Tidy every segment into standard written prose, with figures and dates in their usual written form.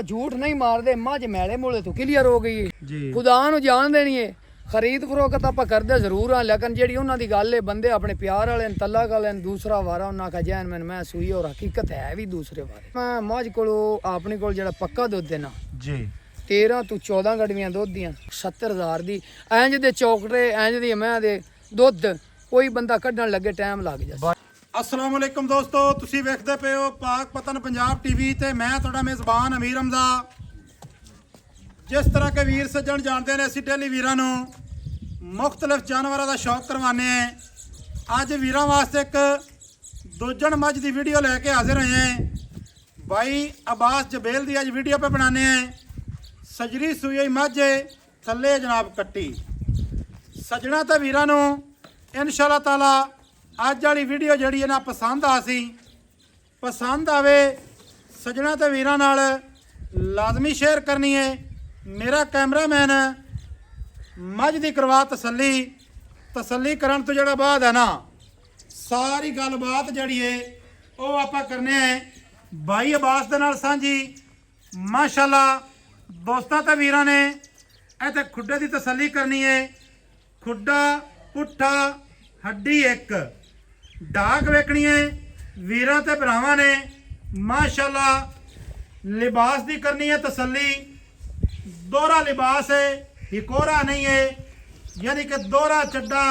झूठ नहीं मार दे मझ मैले मूले तो क्लियर हो गई जी खुदा ਨੂੰ ਜਾਣਦੇ ਨਹੀਂ ਏ ਖਰੀਦ ਫਰੋਖਤ ਆਪਾਂ ਕਰਦੇ ਜ਼ਰੂਰ ਆ ਲੇਕਿਨ ਜਿਹੜੀ ਉਹਨਾਂ ਦੀ ਗੱਲ ਏ ਬੰਦੇ ਆਪਣੇ ਪਿਆਰ ਵਾਲੇ ਨੇ ਤਲਾਕ ਵਾਲੇ ਨੇ ਦੂਸਰਾ ਵਾਰਾ ਉਹਨਾਂ ਕਾ ਜੈਨ ਮੈਂ ਸੂਈ ਔਰ ਹਕੀਕਤ ਹੈ ਵੀ ਦੂਸਰੇ ਵਾਰੇ ਮੈਂ ਮੱਝ ਕੋਲੋਂ ਆਪਣੇ ਕੋਲ ਜਿਹੜਾ ਪੱਕਾ ਦੁੱਧ ਹੈ ਨਾ जी 13 ਤੋਂ 14 ਗੜਵੀਆਂ ਦੁੱਧ ਦੀਆਂ 70000 ਦੀ ਇੰਜ ਦੇ ਚੌਕਟੇ ਇੰਜ ਦੀ ਮੈਂ ਦੇ ਦੁੱਧ ਕੋਈ ਬੰਦਾ ਕੱਢਣ ਲੱਗੇ ਟਾਈਮ ਲੱਗ ਜਾਂਦਾ। अस्सलाम वालेकुम दोस्तों, तुसी वेखदे पे हो पाक पतन पंजाब टीवी ते मैं तुहाडा मेज़बान अमीर हमजा। जिस तरह के वीर सज्जन जानते हैं असीं डेली वीरां नूं मुख्तलिफ जानवरां दा शौक करवाने हैं। अज वीरां वास्ते एक दूजन मझ दी वीडियो लैके हाजिर होए हैं। भाई अब्बास जबेल दी अज वीडियो पे बनाने हैं। सजरी सूई मझ थल्ले जनाब कट्टी सज्जणा ते वीरां नूं इंशाअल्लाह ताला ਅੱਜ ਵਾਲੀ ਵੀਡੀਓ ਜਿਹੜੀ ਹੈ ਨਾ ਪਸੰਦ ਪਸੰਦ ਆਵੇ ਸੱਜਣਾ ਤੇ ਵੀਰਾਂ ਨਾਲ ਲਾਜ਼ਮੀ ਸ਼ੇਅਰ ਕਰਨੀ ਹੈ। ਮੇਰਾ ਕੈਮਰਾਮੈਨ ਮੱਝ ਦੀ ਕਰਵਾ ਤਸੱਲੀ ਕਰਨ ਤੋਂ ਜਿਹੜਾ ਬਾਅਦ ਹੈ ਨਾ ਸਾਰੀ ਗੱਲਬਾਤ ਜਿਹੜੀ ਹੈ ਉਹ ਆਪਾਂ ਕਰਨੇ ਹੈ ਭਾਈ ਅਬਾਸ ਦੇ ਨਾਲ ਸਾਂਝੀ। ਮਾਸ਼ਾਅੱਲਾ ਦੋਸਤਾਂ ਤੇ ਵੀਰਾਂ ਨੇ ਇੱਥੇ ਖੁੱਡੇ ਦੀ ਤਸੱਲੀ ਕਰਨੀ ਹੈ। ਖੁੱਡਾ ਪੁੱਠਾ हड्डी एक डाक वेखनी है वीरां ते भरावां ने माशाअल्लाह। लिबास दी करनी है तसल्ली। दोहरा लिबास है हिकोरा नहीं है यानी कि दोहरा चड्डा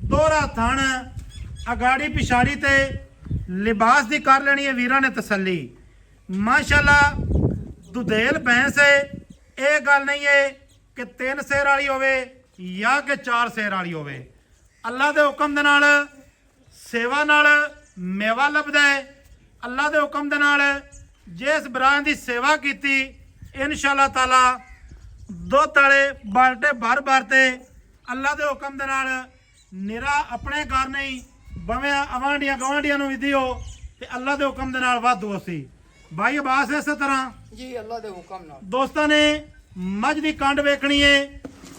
दोहरा थण अगाड़ी पिछाड़ी ते लिबास दी कर लेनी है वीरां ने तसल्ली माशाअल्लाह। दुधेल भैंस है ये गल नहीं है कि 3 सेर वाली होवे या कि 4 सेर वाली होवे। अल्लाह के हुक्म दे नाल सेवा नाल मेवा लभदा है। अल्लाह के हुक्म दे नाल जिस बरां दी सेवा कीती इंशाअल्लाह ताला दुध वाले बाल्टे भर ते अल्लाह के हुक्म दे नाल निरा अपने घर नहीं बवे आवांडियां गवांडियां नूं भी दिओ ते अल्लाह के हुक्म दे नाल वाधू सी। भाई अब्बास इस तरह जी अल्लाह के हुक्म नाल दोस्तां ने मझ दी कंड वेखनी है।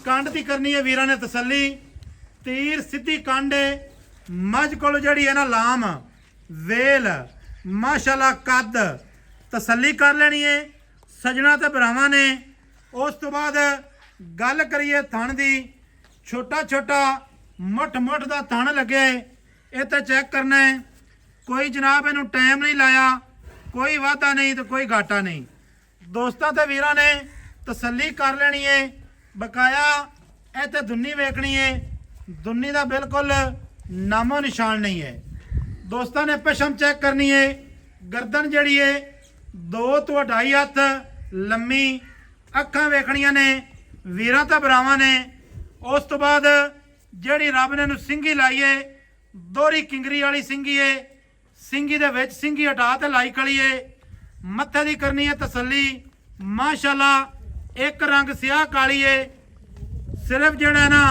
कंड दी करनी है वीरां ने तसल्ली। तीर सीधी कंड मझ को जड़ी है ना लाम वेल माशाअल्लाह कद तसल्ली कर लेनी है सजना ते भरावां ने। उस तो बाद गल करिए थण दी छोटा छोटा मुठ दा थण लगे ये तो चेक करना है। कोई जनाब इनू टाइम नहीं लाया कोई वाधा नहीं तो कोई घाटा नहीं। दोस्तों ते वीरां ने तसल्ली कर लेनी है। बकाया इत्थे दुन्नी वेखनी है दुन्नी का बिल्कुल नामो निशान नहीं है। दोस्तों ने पशम चेक करनी है। गर्दन जड़ी है 2 तो 2.5 हथ लम्मी। अखां वेखनियां ने वीरां ते भरावां ने। उस तो बाद जड़ी रब ने सिंगी लाई है दोहरी किंगरी वाली सिंगी है। सिंगी दे विच सिंगी हटा ते लाई कली है। मत्थे दी करनी है तसल्ली माशाअल्लाह। एक रंग सियाह काली है। सिर्फ जड़ा ना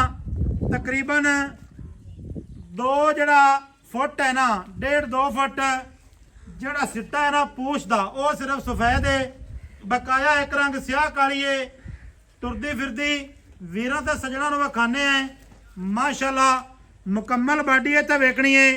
तकरीबन 2 जड़ा फुट है ना 1.5-2 फुट जड़ा सिट्टा है ना पूछ दा वो सिर्फ सफेद है। बकाया एक रंग स्याह काली है। तुरदी फिरदी वीरां ते सजना नूं विखाने हैं माशाअल्लाह। मुकम्मल बाडी है तो वेखनी है।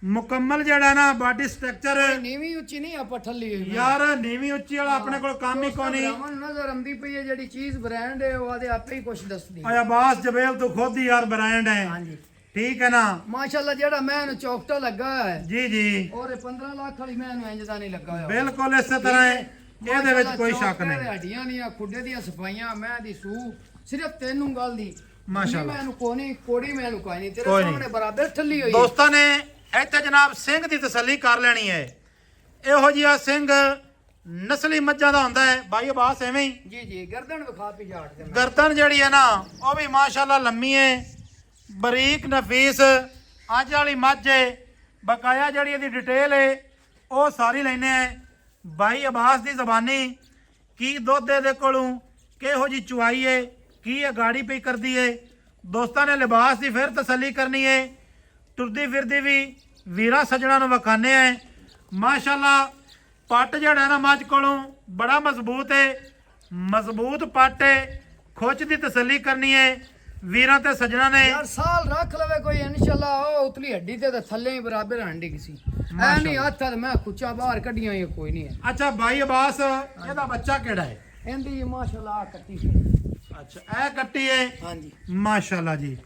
मुकम्मल जड़ा ना बाडी स्ट्रक्चर नीवी उच्ची नहीं आप ठल्ली यार नीवी उच्ची वाला अपने को काम ही कोनी नजर आंदी पई है जेडी चीज ब्रांड है वो आदे आपे ही कुछ दसदी। अब्बास जबेल तो खुद ही यार ब्रांड है। हां जी ठीक है ना माशाअल्लाह जेड़ा मैनू चौकटा लगा है जी जी और 15 लाख वाली मैनू इंज दा नहीं लगा होया बिल्कुल इस तरह है। ਇਹਦੇ ਵਿੱਚ ਕੋਈ ਸ਼ੱਕ ਨਹੀਂ। ਹੱਡੀਆਂ ਦੀਆਂ ਖੁੱਡੇ ਦੀਆਂ ਸਫਾਈਆਂ ਮੈਂ ਦੀ ਸੂ ਸਿਰਫ ਤੈਨੂੰ ਗੱਲ ਦੀ ਮਾਸ਼ਾਅੱਲਾ ਮੈਨੂੰ ਕੋਣੀ ਕੋੜੀ ਮੈਨੂੰ ਕੋਈ ਨਹੀਂ ਤੇਰੇ ਸਾਹਮਣੇ ਬਰਾਬਰ ਠੱਲੀ ਹੋਈ। ਦੋਸਤਾਂ ਨੇ ਇੱਥੇ ਜਨਾਬ ਸਿੰਘ ਦੀ ਤਸੱਲੀ ਕਰ ਲੈਣੀ ਹੈ। ਇਹੋ ਜਿਹਾ ਸਿੰਘ ਨਸਲੀ ਮੱਝਾਂ ਦਾ ਹੁੰਦਾ ਹੈ ਭਾਈ ਅਬਾਸ ਐਵੇਂ ਹੀ ਜੀ ਜੀ ਗਰਦਨ ਵਿਖਾ ਪੀ ਜਾਟ ਦੇ ਗਰਦਨ ਜਿਹੜੀ ਹੈ ਨਾ ਉਹ ਵੀ ਮਾਸ਼ਾਅੱਲਾ ਲੰਮੀ ਹੈ ਬਰੀਕ ਨਫੀਸ ਅੱਜ ਵਾਲੀ ਮੱਝ ਹੈ। ਬਕਾਇਆ ਜਿਹੜੀ ਇਹਦੀ ਡਿਟੇਲ ਹੈ ਉਹ ਸਾਰੀ ਲੈਣੇ ਹੈ भाई अब्बास की जबानी की दुध दे कोलों किहो जी चुआई है की गाड़ी पे कर दी है। दोस्तों ने लिबास की फिर तसल्ली करनी है। टुरदी फिरदी भी वीरा सजना नूं विखाने हैं माशाअल्लाह। पट जड़ा ना मझ कोलों बड़ा मजबूत है। मजबूत पट है खुच की तसल्ली करनी है ਵੀਰਾਂ ਤੇ ਸੱਜਣਾ ਨੇ ਯਾਰ ਸਾਲ ਰੱਖ ਲਵੇ ਕੋਈ ਇਨਸ਼ਾਅੱਲਾ ਉਹ ਉਤਲੀ ਹੱਡੀ ਤੇ ਥੱਲੇ ਹੀ ਬਰਾਬਰ ਹੰਡੀ ਕਿਸੇ ਐ ਨਹੀਂ ਹੱਥ ਮੈਂ ਕੁੱਚਾ ਬਾਹਰ ਕੱਢੀਆਂ ਇਹ ਕੋਈ ਨਹੀਂ ਹੈ। ਅੱਛਾ ਬਾਈ ਅਬਾਸ ਇਹਦਾ ਬੱਚਾ ਕਿਹੜਾ ਹੈ? ਇਹਦੀ ਮਾਸ਼ਾਅੱਲਾ ਕੱਟੀ ਅੱਛਾ ਇਹ ਕੱਟੀ ਹੈ। ਹਾਂਜੀ ਮਾਸ਼ਾਅੱਲਾ ਜੀ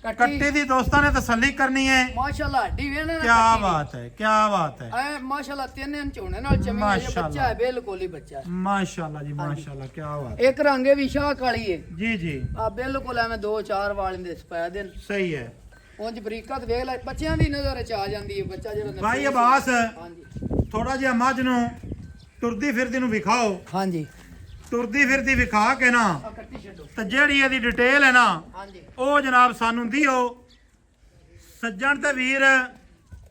ਕੱਟੀ ਦੀ ਦੋਸਤਾਂ ਨੇ ਤਸੱਲੀ ਕਰਨੀ ਹੈ। ਮਾਸ਼ਾਅੱਲਾ ਹੱਡੀ ਵੇਖ ਨਾ ਕੀ ਬਾਤ ਹੈ, ਕੀ ਬਾਤ ਹੈ। ਐ ਮਾਸ਼ਾਅੱਲਾ 3 ਇੰਚ ਹੋਣੇ ਨਾਲ ਚਮੀ ਹੈ ਬੱਚਾ ਹੈ ਬਿਲਕੁਲ ਹੀ ਬੱਚਾ ਹੈ। ਮਾਸ਼ਾਅੱਲਾ ਜੀ ਮਾਸ਼ਾਅੱਲਾ ਕੀ ਬਾਤ ਇੱਕ ਰੰਗੇ ਵੀ ਸ਼ਾਹ ਕਾਲੀ ਹੈ ਜੀ ਜੀ ਆ ਬਿਲਕੁਲ ਐਵੇਂ 2-4 ਵਾਲੇ ਦੇ ਸਪੈ ਦੇ ਸਹੀ ਹੈ। ਉਂਝ ਬਰੀਕਤ ਵੇਖ ਲੈ ਬੱਚਿਆਂ ਦੀ ਨਜ਼ਰ ਚ ਆ ਜਾਂਦੀ ਹੈ ਬੱਚਾ ਜਿਹੜਾ ਬਾਈ ਅਬਾਸ ਹਾਂਜੀ ਥੋੜਾ ਜਿਹਾ ਮੱਝ ਨੂੰ ਤੁਰਦੀ ਫਿਰਦੀ ਨੂੰ ਵਿਖਾਓ। ਹਾਂਜੀ ਤੁਰਦੀ ਫਿਰਦੀ ਵਿਖਾ ਕੇ ਨਾ ਆ ਕੱਟੀ ਛੱਡੋ ਤੇ ਜਿਹੜੀ ਇਹਦੀ ਡਿਟੇਲ ਹੈ ਨਾ ਹਾਂਜੀ ਉਹ ਜਨਾਬ ਸਾਨੂੰ ਦਿਓ। ਸੱਜਣ ਤੇ ਵੀਰ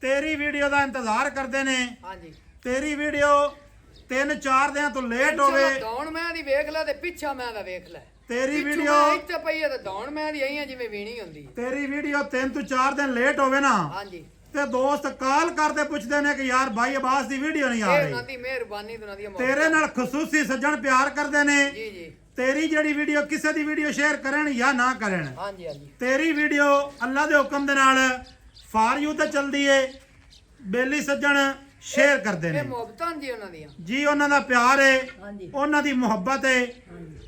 ਤੇਰੀ ਵੀਡੀਓ ਦਾ ਇੰਤਜ਼ਾਰ ਕਰਦੇ ਨੇ। ਹਾਂਜੀ ਤੇਰੀ ਵੀਡੀਓ 3-4 ਦਿਨਾਂ ਤੋਂ ਲੇਟ ਹੋਵੇ। ਦੌਣ ਮੈਂ ਦੀ ਵੇਖ ਲੈ ਤੇ ਪਿੱਛਾ ਮੈਂ ਦਾ ਵੇਖ ਲੈ ਤੇਰੀ ਵੀਡੀਓ ਇੱਥੇ ਪਈ ਹੈ ਤੇ ਦੌਣ ਮੈਂ ਦੀ ਆਈਆਂ ਜਿਵੇਂ ਵੀਣੀ ਹੁੰਦੀ ਹੈ। ਤੇਰੀ ਵੀਡੀਓ 3 ਤੋਂ 4 ਦਿਨ ਲੇਟ ਹੋਵੇ ਨਾ ਹਾਂਜੀ ਤੇ ਦੋਸਤ ਕਾਲ ਕਰਦੇ ਪੁੱਛਦੇ ਨੇ ਕਿ ਯਾਰ ਬਾਈ ਅਬਾਸ ਦੀ ਵੀਡੀਓ ਨਹੀਂ ਆ ਇਹ ਰਹੀ। ਉਹਨਾਂ ਦੀ ਮਿਹਰਬਾਨੀ ਤੇ ਉਹਨਾਂ ਦੀ ਤੇਰੇ ਨਾਲ ਖਸੂਸੀ ਸੱਜਣ ਪਿਆਰ ਕਰਦੇ ਨੇ। ਜੀ ਜੀ ਤੇਰੀ ਜਿਹੜੀ ਵੀਡੀਓ ਕਿਸੇ ਦੀ ਵੀਡੀਓ ਸ਼ੇਅਰ ਕਰਨ ਜਾਂ ਨਾ ਕਰਨ, ਹਾਂਜੀ ਹਾਂਜੀ ਤੇਰੀ ਵੀਡੀਓ ਅੱਲਾ ਦੇ ਹੁਕਮ ਦੇ ਨਾਲ ਫਾਰ ਯੂ ਤੇ ਚਲਦੀ ਏ। ਬੇਲੀ ਸੱਜਣ ਸ਼ੇਅਰ ਕਰਦੇ ਇਹ ਨੇ ਮੁਹੱਬਤਾਂ ਜੀ ਉਹਨਾਂ ਦੀਆਂ ਜੀ, ਉਹਨਾਂ ਦਾ ਪਿਆਰ ਏ, ਹਾਂਜੀ ਉਹਨਾਂ ਦੀ ਮੁਹੱਬਤ ਏ। ਹਾਂਜੀ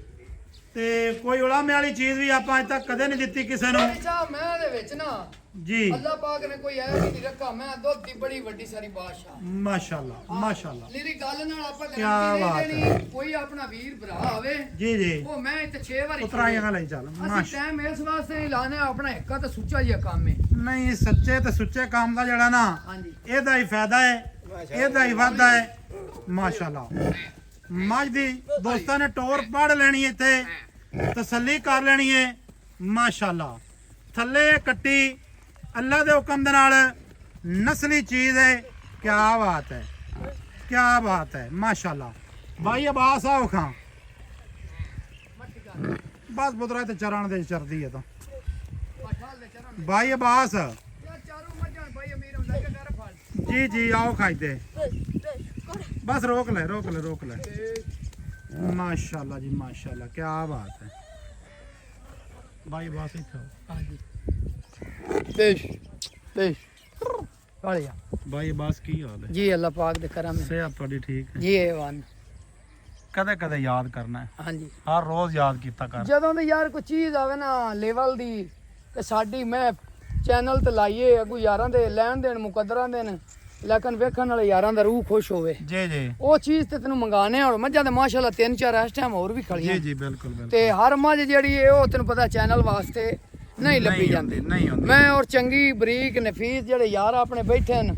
ਤੇ ਕੋਈ ਉਲਾਮੇ ਵਾਲੀ ਚੀਜ਼ ਵੀ ਆਪਾਂ ਅਜੇ ਤੱਕ ਕਦੇ ਨਹੀਂ ਦਿੱਤੀ ਕਿਸੇ ਨੂੰ ਸਾਹਿਬ ਮੈਂ ਦੇ ਵਿੱਚ ਨਾ ਜੀ। ਅੱਲਾਹ ਪਾਕ ਨੇ ਕੋਈ ਐਸੀ ਨਹੀਂ ਰੱਖਾ ਮੈਂ ਦੁੱਧ ਦੀ ਬੜੀ ਵੱਡੀ ਸਾਰੀ ਬਾਦਸ਼ਾਹ ਮਾਸ਼ਾਅੱਲਾ ਮਾਸ਼ਾਅੱਲਾ ਮੇਰੀ ਗੱਲ ਨਾਲ ਆਪਾਂ ਕਿਆ ਬਾਤ ਗਾਰੰਟੀ ਨਹੀਂ ਦੇਣੀ ਕੋਈ ਆਪਣਾ ਵੀਰ ਭਰਾ ਹੋਵੇ ਜੀ ਜੀ ਉਹ ਮੈਂ ਇੱਥੇ 6 ਵਾਰੀ ਉਤਰਾਈਆਂ ਨਾਲ ਹੀ ਚੱਲ ਅਸੀਂ ਮਾਸ਼ਾ ਟਾਈਮ ਇਸ ਵਾਸਤੇ ਨਹੀਂ ਲਾਣੇ ਆਪਣਾ ਇੱਕਾ ਤਾਂ ਸੁੱਚਾ ਜਿਹਾ ਕੰਮ ਹੈ। ਨਹੀਂ ਸੱਚੇ ਤੇ ਸੁੱਚੇ ਕੰਮ ਦਾ ਜਿਹੜਾ ਨਾ ਹਾਂਜੀ ਇਹਦਾ ਹੀ ਫਾਇਦਾ ਹੈ, ਇਹਦਾ ਹੀ ਵਾਧਾ ਹੈ। ਮਾਸ਼ਾਅੱਲਾ ਮੱਝ ਦੀ ਦੋਸਤਾਂ ਨੇ ਟੋਰ ਪੜ ਲੈਣੀ ਇੱਥੇ ਤਸੱਲੀ ਕਰ ਲੈਣੀ ਹੈ। ਮਾਸ਼ਾਅੱਲਾ ਥੱਲੇ ਕੱਟੀ ਅੱਲਾ ਦੇ ਹੁਕਮ ਦੇ ਨਾਲ ਨਸਲੀ ਚੀਜ਼ ਹੈ। ਕੀ ਬਾਤ ਹੈ, ਕੀ ਬਾਤ ਹੈ। ਮਾਸ਼ਾਅੱਲਾ ਭਾਈ ਅਬਾਸ ਆਓ ਖਾਂ ਬਸ ਬੁਦਰਾ ਤੇ ਚਰਨ ਦੇ ਚਰਦੀ ਹੈ ਤਾਂ ਭਾਈ ਅਬਾਸ ਚਾਰੂ ਮੱਝਾਂ ਭਾਈ ਅਮੀਰ ਹੁੰਦਾ ਕਿ ਕਰ ਫੜ ਜੀ ਜੀ ਆਓ ਖਾਈਦੇ ਬਸ ਰੋਕ ਲੈ ਰੋਕ ਲੈ ਰੋਕ ਲੈ। माशाल्लाह जी माशाल्लाह क्या बात है भाई बस इथे ਹਾਂਜੀ ਬੇਸ਼ ਬੇਸ਼ ਕਾਲਿਆ भाई बस की हाल है ਜੀ ਅੱਲਾਹ ਪਾਕ ਦੇ ਕਰਮ ਹੈ सेहत थोड़ी ठीक है ਜੀ ਇਹਵਾਨ कदे कदे याद करना है ਹਾਂਜੀ हर रोज याद कीता कर ਜਦੋਂ ਵੀ ਯਾਰ ਕੋਈ ਚੀਜ਼ ਆਵੇ ਨਾ ਲੈਵਲ ਦੀ ਤੇ ਸਾਡੀ ਮੈਂ ਚੈਨਲ ਤੇ ਲਾਈਏ ਅਗੂ ਯਾਰਾਂ ਦੇ ਲੈਣ ਦੇਣ ਮੁਕੱਦਰਾਂ ਦੇਣ ਲੇਕਿਨ ਵੇਖਣ ਵਾਲੇ ਯਾਰਾਂ ਦਾ ਰੂਹ ਖੁਸ਼ ਹੋਵੇ जी जी ਉਹ ਚੀਜ਼ ਤੇ ਤੈਨੂੰ ਮੰਗਾਣੇ ਹੁਣ ਮੱਝਾਂ ਤੇ ਮਾਸ਼ਾਅੱਲਾ 3-4 ਇਸ ਟਾਈਮ ਹੋਰ ਵੀ ਖੜੀਆਂ जी जी बिल्कुल बिल्कुल ਤੇ ਹਰ ਮੱਝ ਜਿਹੜੀ ਹੈ ਉਹ ਤੈਨੂੰ ਪਤਾ ਚੈਨਲ ਵਾਸਤੇ ਨਹੀਂ ਲੱਭੀ ਜਾਂਦੀ नहीं होंदी ਮੈਂ ਔਰ ਚੰਗੀ ਬਰੀਕ ਨਫੀਸ ਜਿਹੜੇ ਯਾਰ ਆਪਣੇ ਬੈਠੇ ਨੇ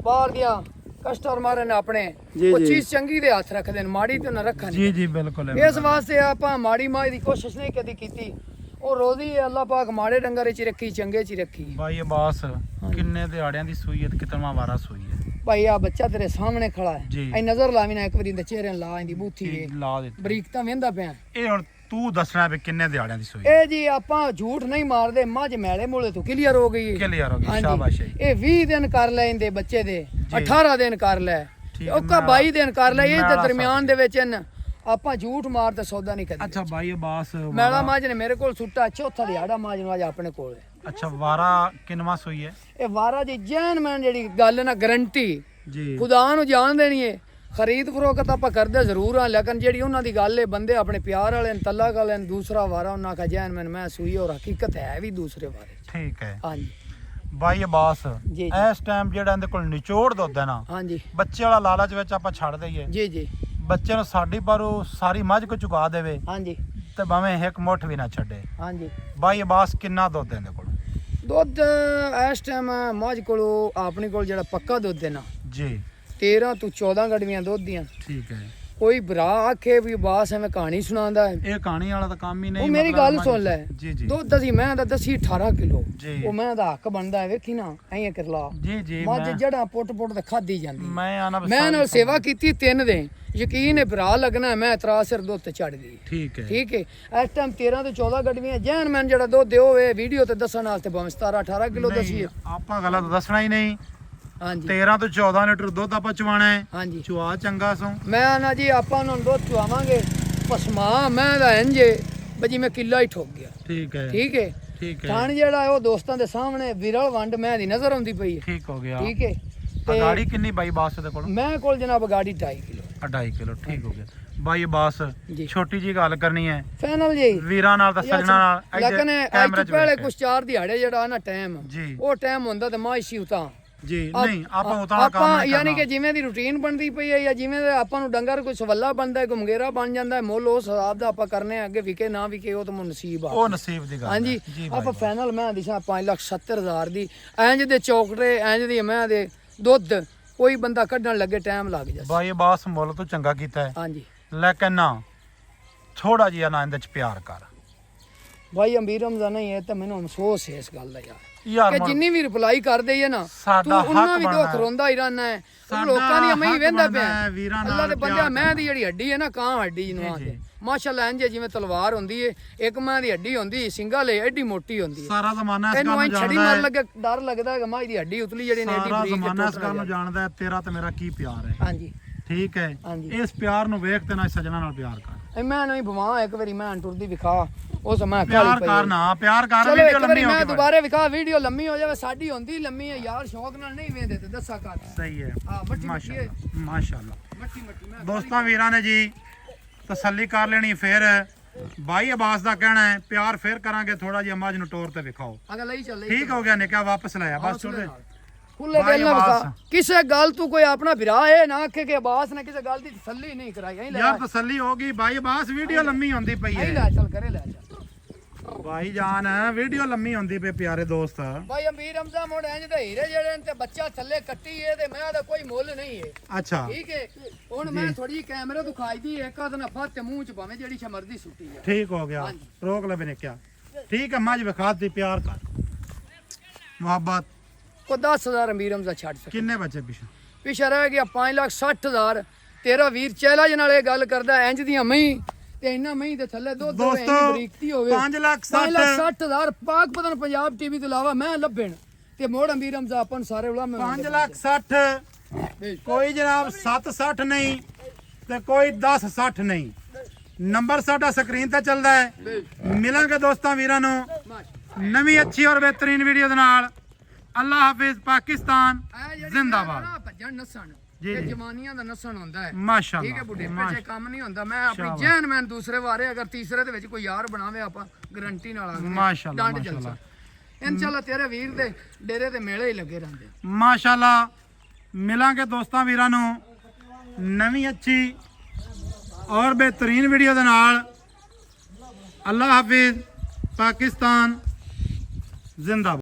ਬਾਹਰ ਦੀਆਂ ਕਸਟਮਰ ਨੇ ਆਪਣੇ ਜੀ, ਉਹ ਜੀ। ਚੀਜ਼ ਚੰਗੀ ਦੇ ਹੱਥ ਰੱਖਦੇ ਨੇ ਮਾੜੀ ਤੇ ਨਾ ਰੱਖਣ जी जी बिल्कुल है ਇਸ ਵਾਸਤੇ ਆਪਾਂ ਮਾੜੀ ਮਾਈ ਦੀ ਕੋਸ਼ਿਸ਼ ਨਹੀਂ ਕਦੀ ਕੀਤੀ ਉਹ ਰੋਜ਼ੀ ਅੱਲਾਹ ਪਾਕ ਮਾੜੇ ਡੰਗਰ ਚ ਰੱਖੀ ਚੰਗੇ ਚ ਰੱਖੀ भाई अब्बास किन्ने दिहाड़ियां दी सूई है ते कितना वारा सूई है ਭਾਈ ਆ ਬੱਚਾ ਤੇਰੇ ਸਾਹਮਣੇ ਖੜਾ ਜੀ। ਹੈ ਐ ਨਜ਼ਰ ਲਾਵੀ ਨਾ ਇੱਕ ਵਾਰੀ ਦੇ ਚਿਹਰੇ ਨੂੰ ਲਾ ਇੰਦੀ ਬੂਥੀ ठीक ਏ ला दे ਬਰੀਕ ਤਾਂ ਵੇਂਦਾ ਪਿਆ ਇਹ ਹੁਣ ਤੂੰ ਦੱਸਣਾ ਵੀ ਕਿੰਨੇ ਦਿਹਾੜਿਆਂ ਦੀ ਸੂਈ ਇਹ ਜੀ ਆਪਾਂ ਝੂਠ ਨਹੀਂ ਮਾਰਦੇ ਮੱਝ ਮੈਲੇ ਮੂਲੇ ਤੋਂ ਕਲੀਅਰ ਹੋ ਗਈ ਕਲੀਅਰ ਹੋ ਗਈ ਹਾਂਜੀ। ਸ਼ਾਬਾਸ਼ ਹੈ ਇਹ 20 ਦਿਨ ਕਰ ਲੈ ਇਹਦੇ ਬੱਚੇ ਦੇ 18 ਦਿਨ ਕਰ ਲੈ ਠੀਕ ਹੈ, ਉਹਕਾ 22 ਦਿਨ ਕਰ ਲੈ ਇਹ ਮੈਲਾ ਦੇ ਦਰਮਿਆਨ ਦੇ ਵਿੱਚ ਇਹਨ ਆਪਾਂ ਝੂਠ ਮਾਰ ਤੇ ਸੌਦਾ ਨਹੀਂ ਕਰਦੇ ਅੱਛਾ ਭਾਈ ਅਬਾਸ ਮੈਲਾ ਮਾਝ ਨੇ ਮੇਰੇ ਕੋਲ ਸੁੱਟਾ ਚੌਥਾ ਦਿਹਾੜਾ ਮਾਝ ਨੂੰ ਅੱਜ ਆਪਣੇ ਕੋਲ ਹੈ ਅੱਛਾ ਵਾਰਾ ਕਿੰਨਵਾ ਸੂਈ ਹੈ ਇਹ ਵਾਰਾ ਜੀ ਜੈਨ ਮੈਂ ਜਿਹੜੀ ਗੱਲ ਨਾ ਗਰੰਟੀ ਜੀ ਖੁਦਾ ਨੂੰ ਜਾਣ ਦੇਣੀ ਏ ਖਰੀਦ ਫਰੋਖਤ ਆਪਾਂ ਕਰਦੇ ਜ਼ਰੂਰ ਆ ਲੇਕਿਨ ਜਿਹੜੀ ਉਹਨਾਂ ਦੀ ਗੱਲ ਏ ਬੰਦੇ ਆਪਣੇ ਪਿਆਰ ਵਾਲੇ ਨੇ ਤੱਲਾ ਵਾਲੇ ਨੇ ਦੂਸਰਾ ਵਾਰਾ ਉਹਨਾਂ ਕਾ ਜੈਨ ਮੈਂ ਸੂਈ ਔਰ ਹਕੀਕਤ ਹੈ ਵੀ ਦੂਸਰੇ ਵਾਰੇ ਠੀਕ ਹੈ ਹਾਂਜੀ ਭਾਈ ਅਬਾਸ ਜੀ, ਜੀ। ਇਸ ਟਾਈਮ ਜਿਹੜਾ ਇਹਦੇ ਕੋਲ ਨਿਚੋੜ ਦੁੱਧ ਹੈ ਨਾ ਹਾਂਜੀ ਬੱਚੇ ਵਾਲਾ ਲਾਲਚ ਵਿੱਚ ਆਪਾਂ ਛੱਡ ਦਈਏ ਜੀ ਜੀ ਬੱਚੇ ਨੂੰ ਸਾਡੀ ਪਰ ਉਹ ਸਾਰੀ ਮੱਝ ਕੋ ਚੁਕਾ ਦੇਵੇ ਹਾਂਜੀ ਤੇ ਭਾਵੇਂ ਇੱਕ ਮੁੱਠ ਵੀ ਨਾ ਛੱਡੇ। ਹਾਂਜੀ ਭਾਈ ਅਬਾਸ ਕਿੰਨਾ ਦੁੱਧ ਇਹਦੇ ਕੋਲ ਦੁੱਧ ਇਸ ਟਾਈਮ ਮੱਝ ਕੋਲੋਂ ਆਪਣੇ ਕੋਲ ਜਿਹੜਾ ਪੱਕਾ ਦੁੱਧ ਹੈ ਨਾ ਜੀ 13 ਤੋਂ 14 ਗੜਵੀਆਂ ਦੁੱਧ ਦੀਆਂ ਠੀਕ ਹੈ ਕੋਈ ਭਰਾ ਆਖੇ ਵੀ ਬਾਸ ਐਵੇਂ ਕਹਾਣੀ ਸੁਣਾਉਂਦਾ ਹੈ ਇਹ ਕਹਾਣੀ ਵਾਲਾ ਤਾਂ ਕੰਮ ਹੀ ਨਹੀਂ ਉਹ ਮੇਰੀ ਮਤਲਬ ਗੱਲ ਮੱਝ- ਸੁਣ ਲੈ ਜੀ ਜੀ ਦੁੱਧ ਅਸੀਂ ਮੈਂ ਦਾ ਦਸੀ 18 ਕਿਲੋ ਜੀ। ਉਹ ਮੈਂ ਦਾ ਹੱਕ ਬਣਦਾ ਹੈ ਵੇਖੀ ਨਾ ਐਂ ਕਰਲਾ ਜੀ ਜੀ ਮੱਝ ਮੈਂ ਜੜਾ ਪੁੱਟ ਤੇ ਖਾਦੀ ਜਾਂਦੀ ਮੈਂ ਆਣਾ ਮੈਂ ਨਾਲ ਸੇਵਾ ਕੀਤੀ 3 ਦਿਨ ਯਕੀਨ ਹੈ ਭਰਾ ਲੱਗਣਾ ਮੈਂ ਇਤਰਾਜ਼ ਸਿਰ ਦੁੱਧ ਤੇ ਚੜ ਗਈ ਠੀਕ ਹੈ ਠੀਕ ਹੈ ਇਸ ਟਾਈਮ 13 ਤੋਂ 14 ਗੜਵੀਆਂ ਜੈਨ ਮੈਂ ਜਿਹੜਾ ਦੁੱਧ ਦਿਓਵੇ ਵੀਡੀਓ ਤੇ ਦੱਸਣ ਵਾਸਤੇ ਭਾਵੇਂ 17 18 ਕਿਲੋ ਨਹੀਂ, ਦਸੀਏ ਆਪਾਂ ਗਲਤ ਦੱਸਣਾ ਹੀ ਨਹੀਂ। ਹਾਂਜੀ 13 ਤੋਂ 14 ਲੀਟਰ ਦੁੱਧ ਆਪਾਂ ਚਵਾਣਾ ਹੈ ਹਾਂਜੀ ਚਵਾ ਚੰਗਾ ਸੋ ਮੈਂ ਨਾ ਜੀ ਆਪਾਂ ਨੂੰ ਦੁੱਧ ਚਵਾਵਾਂਗੇ ਪਸਮਾ ਮੈਂ ਦਾ ਇੰਜੇ ਬਈ ਜਿਵੇਂ ਕਿੱਲਾ ਹੀ ਠੋਕ ਗਿਆ। ਠੀਕ ਹੈ ਠੀਕ ਹੈ। ਠੀਕ ਹੈ ਥਣ ਜਿਹੜਾ ਹੈ ਉਹ ਦੋਸਤਾਂ ਦੇ ਸਾਹਮਣੇ ਵਿਰਲ ਵੰਡ ਮੈਂ ਦੀ ਨਜ਼ਰ ਆਉਂਦੀ ਪਈ ਹੈ। ਠੀਕ ਹੋ ਗਿਆ। ਠੀਕ ਹੈ। ਆ ਗਾੜੀ ਕਿੰਨੀ ਬਾਈ ਬਾਸ ਦੇ ਕੋਲ? ਮੈਂ ਕੋਲ ਜਨਾਬ ਗਾੜੀ 2.5 ਕਿਲੋ। 2.5 ਕਿਲੋ ਠੀਕ ਹੋ ਗਿਆ ਬਾਈ ਬਾਸ। ਜੀ। ਛੋਟੀ ਜੀ ਗੱਲ ਕਰਨੀ ਹੈ ਫਾਈਨਲ ਜੀ ਵੀਰਾਂ ਨਾਲ ਤਾਂ ਸੱਜਣਾ ਨਾਲ ਲੇਕਿਨ ਅੱਜ ਤੋਂ ਪਹਿਲੇ ਕੁਝ 4 ਦਿਹਾੜੇ ਜਿਹੜਾ ਨਾ ਟਾਈਮ ਜੀ ਉਹ ਟਾਈਮ ਹੁੰਦਾ ਤੇ ਮਾਇਸ਼ੀ ਉਤਾਂ ਜੀ ਨਹੀਂ ਆਪਾਂ ਉਤਾਂ ਕੰਮ ਆਪਾਂ ਨਹੀਂ ਯਾਨੀ ਕਰਨਾ। ਕਿ ਜਿਵੇਂ ਦੀ ਰੁਟੀਨ ਬਣਦੀ ਪਈ ਹੈ ਜਾਂ ਜਿਵੇਂ ਦਾ ਆਪਾਂ ਨੂੰ ਡੰਗਰ ਕੋਈ ਸਵੱਲਾ ਬਣਦਾ ਹੈ, ਕੋਈ ਮੰਗੇਰਾ ਬਣ ਜਾਂਦਾ ਹੈ, ਮੁੱਲ ਉਸ ਹਿਸਾਬ ਦਾ ਆਪਾਂ ਕਰਨੇ ਆ। ਅੱਗੇ ਵਿਕੇ ਨਾ ਵਿਕੇ ਉਹ ਤਾਂ ਨਸੀਬ ਆ। ਉਹ ਨਸੀਬ ਦੀ ਗੱਲ ਹਾਂਜੀ ਹੈ। ਜੀ ਆਪਾਂ ਬਾਈ। ਫਾਈਨਲ ਮੈਂ ਦਿਸ਼ਾ 5,70,000 ਦੀ ਇੰਜ ਦੇ ਚੌਕੜੇ ਇੰਜ ਦੀ ਮੈਂ ਦੇ ਦੁੱਧ ਕੋਈ ਬੰਦਾ ਕੱਢਣ ਲੱਗੇ ਟਾਈਮ ਲੱਗ ਜਾ। ਬਾਈ ਬਾਸ ਮੁੱਲ ਤੋਂ ਚੰਗਾ ਕੀਤਾ ਹੈ ਹਾਂਜੀ ਲੇਕਿਨ ਨਾ ਥੋੜਾ ਜਿਹਾ ਨਾ ਇਹਦੇ ਚ ਪਿਆਰ ਕਰ ਭਾਈ ਅਮੀਰ ਰਮਜ਼ਾਨ ਨਹੀਂ ਹੈ ਤਾਂ ਮੈਨੂੰ ਅਫਸੋਸ ਹੈ ਇਸ ਗੱਲ ਦਾ ਯਾਰ ਯਾਰ ਕਿ ਜਿੰਨੀ ਵੀ ਰਿਪਲਾਈ ਕਰਦੇ ਹੈ ਨਾ ਸਾਡਾ ਤੂੰ ਉਹਨਾਂ ਹੱਕ ਵੀ ਬਣਦਾ ਦੁੱਖ ਰੋਂਦਾ ਹੀ ਰਹਿਣਾ ਹੈ। ਸਾਡਾ ਲੋਕਾਂ ਦੀ ਮੈਂ ਹੀ ਹੱਕ ਵੇਂਦਾ ਬਣਦਾ ਪਿਆ ਹੈ, ਵੀਰਾਂ ਨਾਲ ਅੱਲਾ ਦੇ ਬੰਦਿਆਂ ਪਿਆਰ ਮੈਂ ਦੀ ਜਿਹੜੀ ਹੱਡੀ ਹੈ ਨਾ ਕਾਂ ਹੱਡੀ ਜਿਹਨੂੰ ਜੀ, ਆਂਦੇ ਜੀ। ਮਾਸ਼ਾਅੱਲਾ ਇੰਜ ਜਿਵੇਂ ਤਲਵਾਰ ਹੁੰਦੀ ਹੈ ਇੱਕ ਮਾਂ ਦੀ ਹੱਡੀ ਹੁੰਦੀ ਸਿੰਗਲ ਹੈ ਐਡੀ ਮੋਟੀ ਹੁੰਦੀ ਹੈ। ਸਾਰਾ ਜ਼ਮਾਨਾ ਇਸ ਗੱਲ ਇਹਨੂੰ ਨੂੰ ਐਂ ਛੜੀ ਜਾਣਦਾ ਮਾਰ ਹੈ ਲੱਗੇ ਡਰ ਲੱਗਦਾ ਹੈ ਕਿ ਮਾਂ ਦੀ ਹੱਡੀ ਉਤਲੀ ਜਿਹੜੀ ਨੇ ਐਡੀ ਸਾਰਾ ਬਰੀਕ ਜ਼ਮਾਨਾ ਇਸ ਟੁੱਟ ਗੱਲ ਨਾ ਨੂੰ ਜਾਣਦਾ ਹੈ ਤੇਰਾ ਤੇ ਮੇਰਾ ਕੀ ਪਿਆਰ ਹੈ। ਹਾਂਜੀ ਠੀਕ ਹੈ ਹਾਂਜੀ। ਇਸ ਪਿਆਰ ਨੂੰ ਵੇਖ ਤੇ ਨਾ ਸੱਜਣਾ ਨਾਲ ਪਿਆਰ ਕਰ। ਇਹ ਮੈਂ ਨਹੀਂ ਭਵਾਂ ਇੱਕ ਵਾਰੀ ਮੈਂ ਟੁਰਦੀ ਵਿਖਾ ਉਸ ਮੈਂ ਪਿਆਰ ਕਾਲੀ ਪਈ ਕਰ ਨਾ ਪਿਆਰ ਕਰ ਚਲੋ ਵੀਡੀਓ ਇੱਕ ਵਾਰੀ ਲੰਮੀ ਹੋ ਮੈਂ ਗਈ ਦੁਬਾਰੇ ਵਿਖਾ ਵੀਡੀਓ ਲੰਮੀ ਹੋ ਜਾਵੇ ਸਾਡੀ ਹੁੰਦੀ ਲੰਮੀ ਹੈ ਯਾਰ ਸ਼ੌਕ ਨਾਲ ਨਹੀਂ ਵੇਂਦੇ ਤੇ ਦੱਸਾ ਕਰ ਸਹੀ ਹੈ ਹਾਂ ਮੱਟੀ ਮੱਟੀ ਹੈ ਮਾਸ਼ਾਅੱਲਾ ਮਾਸ਼ਾਅੱਲਾ ਮੱਟੀ ਮੱਟੀ ਮੈਂ ਦੋਸਤਾਂ ਵੀਰਾਂ ਨੇ ਜੀ ਤਸੱਲੀ ਕਰ ਲੈਣੀ ਫਿਰ ਬਾਈ ਅਬਾਸ ਦਾ ਕਹਿਣਾ ਹੈ ਪਿਆਰ ਫਿਰ ਕਰਾਂਗੇ ਥੋੜਾ ਜਿਹਾ ਮੱਝ ਨੂੰ ਟੋਰ ਤੇ ਵਿਖਾਓ। ਅਗਰ ਲਈ ਚੱਲ ਠੀਕ ਹੋ ਗਿਆ ਨਿੱਕਾ ਵਾਪਸ ਲਾਇਆ ਬਸ ਛੋੜੇ ਖੁੱਲੇ ਦਿਲ ਨਾਲ ਵਿਖਾ ਕਿਸੇ ਗੱਲ ਤੂੰ ਕੋਈ ਆਪਣਾ ਭਰਾ ਹੈ ਨਾ ਆਖੇ ਕਿ ਅਬਾਸ ਨੇ ਕਿਸੇ ਗੱਲ ਦੀ ਤਸੱਲੀ ਨਹੀਂ ਕਰਾਈ ਐਂ ਲੈ ਯਾਰ ਤਸੱਲੀ ਹੋ ਗਈ ਬਾਈ ਅਬਾਸ ਵੀਡੀਓ ਲੰਮੀ ਹੁੰਦੀ ਪਈ ਐਂ ਹੈ ਲੈ ਚੱਲ ਕਰੇ ਲੈ ਚੱਲ ਭਾਈ ਜਾਨ ਵੀਡੀਓ ਲੰਮੀ ਹੁੰਦੀ ਪਈ ਪਿਆਰੇ ਦੋਸਤ। ਭਾਈ ਅਮੀਰ ਹਮਜ਼ਾ ਮੋੜ ਇੰਜ ਦੇ ਹੀਰੇ ਜਿਹੜੇ ਨੇ ਤੇ ਬੱਚਾ ਥੱਲੇ ਕੱਟੀ ਏ ਤੇ ਮੈਂ ਦਾ ਕੋਈ ਮੁੱਲ ਨਹੀਂ ਏ। ਅੱਛਾ ਠੀਕ ਹੈ ਹੁਣ ਮੈਂ ਥੋੜੀ ਕੈਮਰੇ ਦਿਖਾਈ ਦੀ ਇੱਕ ਹੱਥ ਨਾਲ ਫੱਟ ਮੂੰਹ ਚ ਭਾਵੇਂ ਜਿਹੜੀ ਸ਼ਮਰਦੀ ਸੁੱਟੀ ਆ। ਠੀਕ ਹੋ ਗਿਆ ਹਾਂਜੀ। ਰੋਕ ਲੈ ਬਿਨੇ ਕਿਆ ਠੀਕ ਹੈ ਮੱਝ ਵਿਖਾਤੀ ਪਿਆਰ ਕਰ ਮੁਹੱਬਤ। ਕੋ 10,000 ਅਮੀਰ ਹਮਜ਼ਾ ਛੱਡ ਸਕੇ ਕਿੰਨੇ ਬੱਚੇ ਪਿਛੇ ਪਿਛਾ ਰਹਿ ਗਿਆ 5,60,000 ਤੇਰਾ ਵੀਰ ਚੈਲੰਜ ਨਾਲ ਇਹ ਗੱਲ ਕਰਦਾ ਇੰਜ ਦੀਆਂ ਮਹੀਂ ਤੇ ਇੰਨਾ ਮਹੀਂ ਦੇ ਥੱਲੇ ਦੁੱਧ ਹੋਵੇ ਇੰਨੀ ਦੋਸਤੋ ਬਰੀਕਤੀ ਹੋਵੇ 5,60,000 5,60,000 ਪਾਕ ਪਤਨ ਪੰਜਾਬ ਟੀਵੀ ਤੋਂ ਇਲਾਵਾ ਮੈਂ ਲੱਭਣ ਤੇ ਮੋੜ ਅਮੀਰ ਹਮਜ਼ਾ ਆਪਾਂ ਨੂੰ ਸਾਰੇ ਉਲਾ ਮੈਂ 5,60,000 ਕੋਈ ਜਨਾਬ 7,60 ਨਹੀਂ ਤੇ ਕੋਈ 10,60 ਨਹੀਂ ਨੰਬਰ ਸਾਡਾ ਸਕਰੀਨ ਤੇ ਚੱਲਦਾ ਹੈ। ਮਿਲਾਂਗੇ ਦੋਸਤਾਂ ਵੀਰਾਂ ਨੂੰ ਨਵੀਂ ਅੱਛੀ ਔਰ ਬਿਹਤਰੀਨ ਵੀਡੀਓ ਦੇ ਨਾਲ। ਅੱਲਾ ਹਾਫਿਜ਼ ਪਾਕਿਸਤਾਨ ਜ਼ਿੰਦਾਬਾਦ। ਭੱਜਣ ਨਸਣ ਜੀ, ਇਹ ਜੀ। ਜਵਾਨੀਆਂ ਦਾ ਨਸਣ ਹੁੰਦਾ ਹੈ। ਮਾਸ਼ਾਅੱਲਾ ਠੀਕ ਹੈ ਬੁੱਢੇ ਪਿੱਛੇ ਕੰਮ ਨਹੀਂ ਹੁੰਦਾ। ਮੈਂ ਆਪਣੀ ਸ਼ਾਬਾਸ਼। ਜੈਨ ਮੈਨ ਦੂਸਰੇ ਵਾਰੇ ਅਗਰ ਤੀਸਰੇ ਦੇ ਵਿੱਚ ਕੋਈ ਯਾਰ ਬਣਾਵੇ ਆਪਾਂ ਗਰੰਟੀ ਨਾਲ ਆਖਦੇ ਮਾਸ਼ਾਅੱਲਾ, ਡੰਡ ਮਾਸ਼ਾਅੱਲਾ। ਜਲਸਾ ਇਨਸ਼ਾਅੱਲਾ ਤੇਰੇ ਵੀਰ ਦੇ ਡੇਰੇ ਤੇ ਮੇਲੇ ਹੀ ਲੱਗੇ ਰਹਿੰਦੇ। ਮਾਸ਼ਾਅੱਲਾ ਮਿਲਾਂਗੇ ਦੋਸਤਾਂ ਵੀਰਾਂ ਨੂੰ ਨਵੀਂ ਅੱਛੀ ਔਰ ਬਿਹਤਰੀਨ ਵੀਡੀਓ ਦੇ ਨਾਲ। ਅੱਲਾ ਹਾਫਿਜ਼ ਪਾਕਿਸਤਾਨ ਜ਼ਿੰਦਾਬਾਦ।